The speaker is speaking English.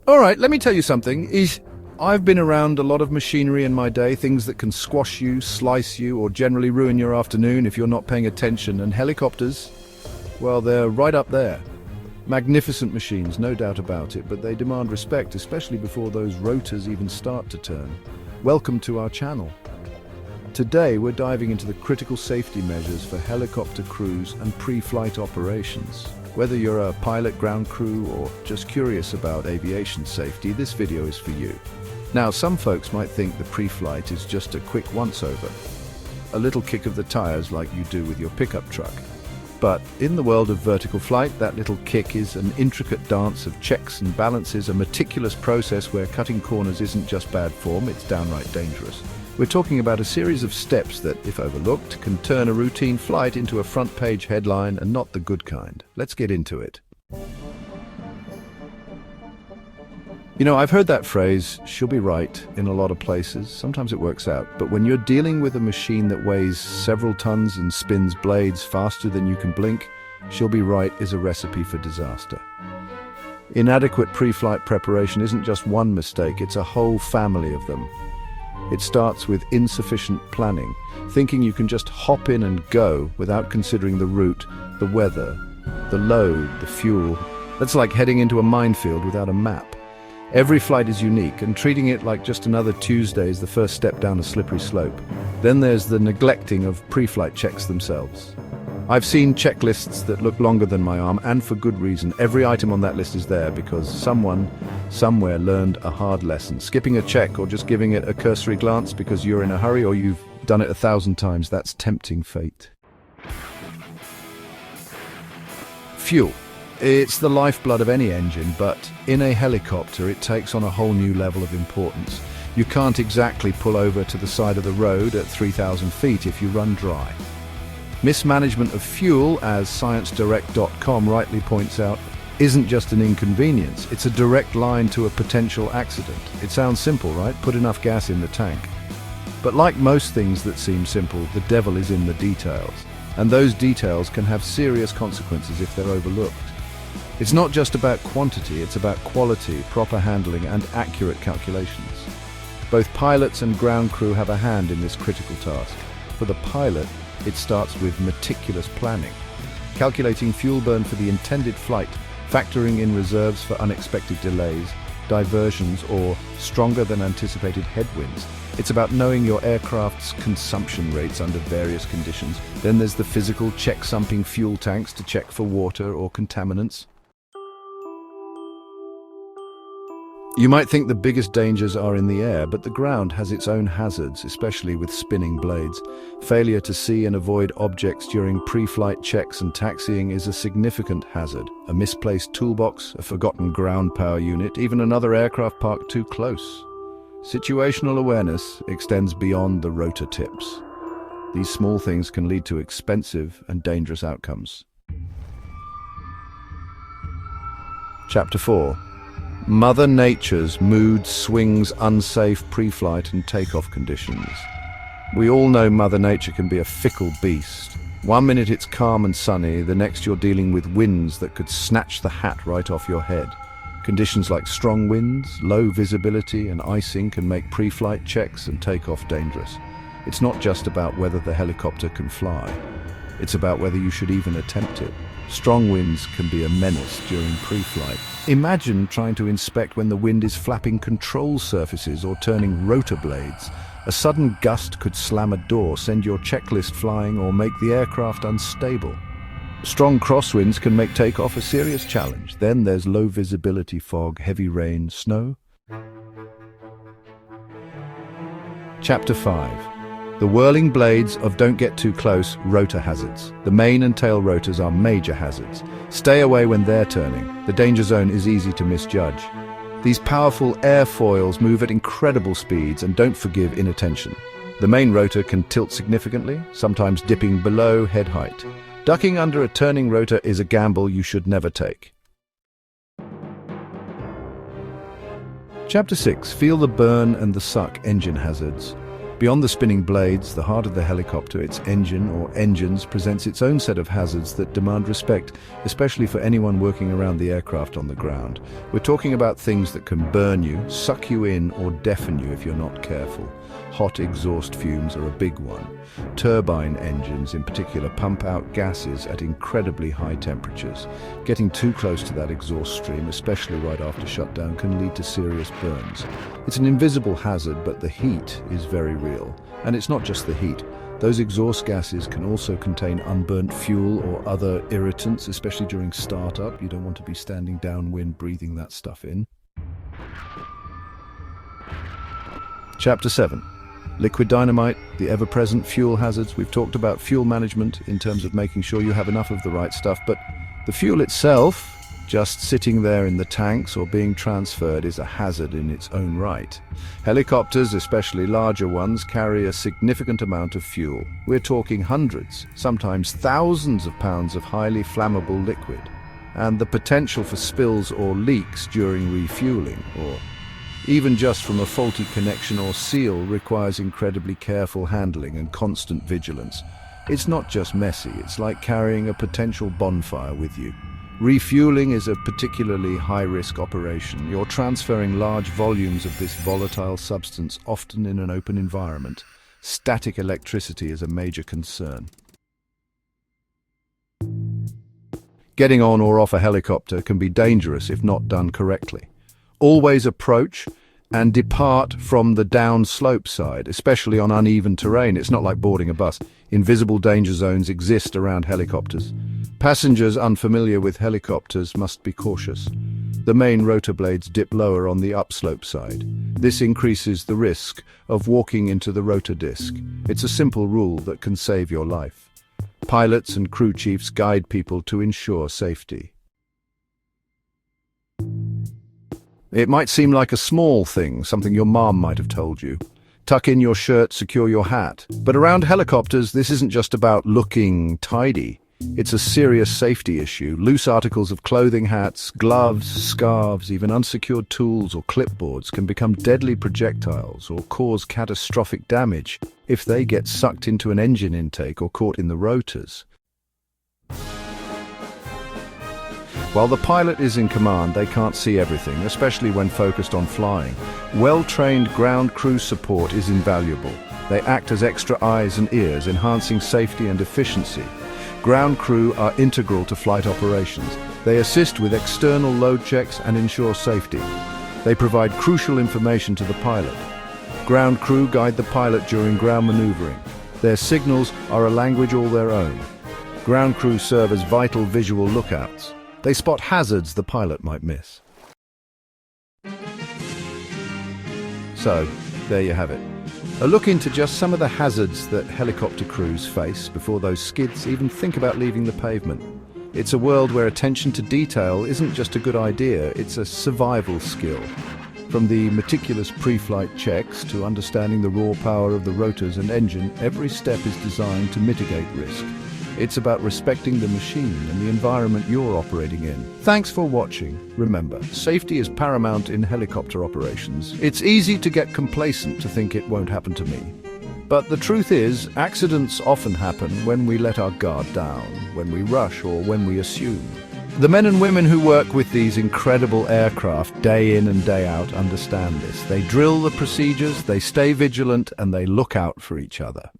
All right, let me tell you something. I've been around a lot of machinery in my day, things that can squash you, slice you, or generally ruin your afternoon if you're not paying attention. And helicopters, well, they're right up there. Magnificent machines, no doubt about it, but they demand respect, especially before those rotors even start to turn. Welcome to our channel. Today, we're diving into the critical safety measures for helicopter crews and pre-flight operations. Whether you're a pilot, ground crew, or just curious about aviation safety, this video is for you. Now, some folks might think the pre-flight is just a quick once-over, a little kick of the tires like you do with your pickup truck. But in the world of vertical flight, that little kick is an intricate dance of checks and balances, a meticulous process where cutting corners isn't just bad form, it's downright dangerous. We're talking about a series of steps that, if overlooked, can turn a routine flight into a front-page headline, and not the good kind. Let's get into it. You know, I've heard that phrase, "she'll be right," in a lot of places. Sometimes it works out. But when you're dealing with a machine that weighs several tons and spins blades faster than you can blink, "she'll be right" is a recipe for disaster. Inadequate pre-flight preparation isn't just one mistake, it's a whole family of them. It starts with insufficient planning, thinking you can just hop in and go without considering the route, the weather, the load, the fuel. That's like heading into a minefield without a map. Every flight is unique, and treating it like just another Tuesday is the first step down a slippery slope. Then there's the neglecting of pre-flight checks themselves. I've seen checklists that look longer than my arm, and for good reason. Every item on that list is there because someone, somewhere learned a hard lesson. Skipping a check or just giving it a cursory glance because you're in a hurry or you've done it 1,000 times, that's tempting fate. Fuel. It's the lifeblood of any engine, but in a helicopter it takes on a whole new level of importance. You can't exactly pull over to the side of the road at 3,000 feet if you run dry. Mismanagement of fuel, as ScienceDirect.com rightly points out, isn't just an inconvenience, it's a direct line to a potential accident. It sounds simple, right? Put enough gas in the tank. But like most things that seem simple, the devil is in the details. And those details can have serious consequences if they're overlooked. It's not just about quantity, it's about quality, proper handling, and accurate calculations. Both pilots and ground crew have a hand in this critical task. For the pilot, it starts with meticulous planning, calculating fuel burn for the intended flight, factoring in reserves for unexpected delays, diversions, or stronger than anticipated headwinds. It's about knowing your aircraft's consumption rates under various conditions. Then there's the physical check-sumping fuel tanks to check for water or contaminants. You might think the biggest dangers are in the air, but the ground has its own hazards, especially with spinning blades. Failure to see and avoid objects during pre-flight checks and taxiing is a significant hazard. A misplaced toolbox, a forgotten ground power unit, even another aircraft parked too close. Situational awareness extends beyond the rotor tips. These small things can lead to expensive and dangerous outcomes. Chapter 4. Mother Nature's mood swings unsafe pre-flight and takeoff conditions. We all know Mother Nature can be a fickle beast. One minute it's calm and sunny, the next you're dealing with winds that could snatch the hat right off your head. Conditions like strong winds, low visibility, and icing can make pre-flight checks and takeoff dangerous. It's not just about whether the helicopter can fly. It's about whether you should even attempt it. Strong winds can be a menace during pre-flight. Imagine trying to inspect when the wind is flapping control surfaces or turning rotor blades. A sudden gust could slam a door, send your checklist flying, or make the aircraft unstable. Strong crosswinds can make takeoff a serious challenge. Then there's low visibility fog, heavy rain, snow. Chapter 5. The whirling blades of don't get too close, rotor hazards. The main and tail rotors are major hazards. Stay away when they're turning. The danger zone is easy to misjudge. These powerful airfoils move at incredible speeds and don't forgive inattention. The main rotor can tilt significantly, sometimes dipping below head height. Ducking under a turning rotor is a gamble you should never take. Chapter 6. Feel the burn and the suck engine hazards. Beyond the spinning blades, the heart of the helicopter, its engine or engines, presents its own set of hazards that demand respect, especially for anyone working around the aircraft on the ground. We're talking about things that can burn you, suck you in, or deafen you if you're not careful. Hot exhaust fumes are a big one. Turbine engines, in particular, pump out gases at incredibly high temperatures. Getting too close to that exhaust stream, especially right after shutdown, can lead to serious burns. It's an invisible hazard, but the heat is very real. And it's not just the heat. Those exhaust gases can also contain unburnt fuel or other irritants, especially during startup. You don't want to be standing downwind breathing that stuff in. Chapter 7. Liquid dynamite, the ever-present fuel hazards. We've talked about fuel management in terms of making sure you have enough of the right stuff, but the fuel itself, just sitting there in the tanks or being transferred, is a hazard in its own right. Helicopters, especially larger ones, carry a significant amount of fuel. We're talking hundreds, sometimes thousands of pounds of highly flammable liquid. And the potential for spills or leaks during refueling, or even just from a faulty connection or seal, requires incredibly careful handling and constant vigilance. It's not just messy, it's like carrying a potential bonfire with you. Refueling is a particularly high-risk operation. You're transferring large volumes of this volatile substance, often in an open environment. Static electricity is a major concern. Getting on or off a helicopter can be dangerous if not done correctly. Always approach and depart from the downslope side, especially on uneven terrain. It's not like boarding a bus. Invisible danger zones exist around helicopters. Passengers unfamiliar with helicopters must be cautious. The main rotor blades dip lower on the upslope side. This increases the risk of walking into the rotor disc. It's a simple rule that can save your life. Pilots and crew chiefs guide people to ensure safety. It might seem like a small thing, something your mom might have told you. Tuck in your shirt, secure your hat. But around helicopters, this isn't just about looking tidy. It's a serious safety issue. Loose articles of clothing, hats, gloves, scarves, even unsecured tools or clipboards can become deadly projectiles or cause catastrophic damage if they get sucked into an engine intake or caught in the rotors. While the pilot is in command, they can't see everything, especially when focused on flying. Well-trained ground crew support is invaluable. They act as extra eyes and ears, enhancing safety and efficiency. Ground crew are integral to flight operations. They assist with external load checks and ensure safety. They provide crucial information to the pilot. Ground crew guide the pilot during ground maneuvering. Their signals are a language all their own. Ground crew serve as vital visual lookouts. They spot hazards the pilot might miss. So, there you have it. A look into just some of the hazards that helicopter crews face before those skids even think about leaving the pavement. It's a world where attention to detail isn't just a good idea, it's a survival skill. From the meticulous pre-flight checks to understanding the raw power of the rotors and engine, every step is designed to mitigate risk. It's about respecting the machine and the environment you're operating in. Thanks for watching. Remember, safety is paramount in helicopter operations. It's easy to get complacent to think it won't happen to me. But the truth is, accidents often happen when we let our guard down, when we rush, or when we assume. The men and women who work with these incredible aircraft day in and day out understand this. They drill the procedures, they stay vigilant, and they look out for each other.